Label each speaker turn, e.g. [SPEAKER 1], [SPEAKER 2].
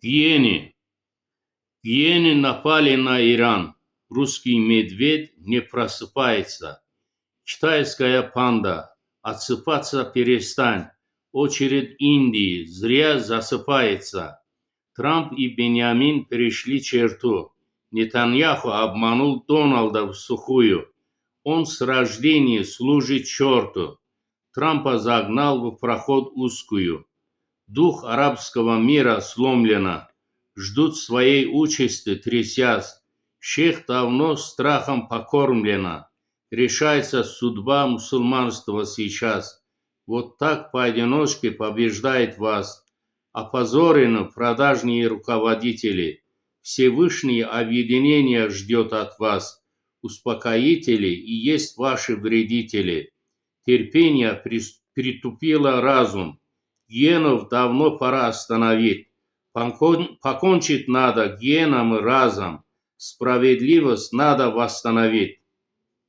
[SPEAKER 1] Гиены. Гиены напали на Иран. Русский медведь не просыпается. Китайская панда. Отсыпаться перестань. Очередь Индии зря засыпается. Трамп и Беньямин перешли черту. Нетаньяху обманул Дональда в сухую. Он с рождения служит черту. Трампа загнал в проход узкую. Дух арабского мира сломлено. Ждут своей участи, трясясь. Шейх давно страхом покормлена. Решается судьба мусульманства сейчас. Вот так поодиночке побеждает вас. Опозорены продажные руководители. Всевышнее объединение ждет от вас. Успокоители и есть ваши вредители. Терпение притупило разум. Гиенов давно пора остановить. Покончить надо гиенам и разом. Справедливость надо восстановить.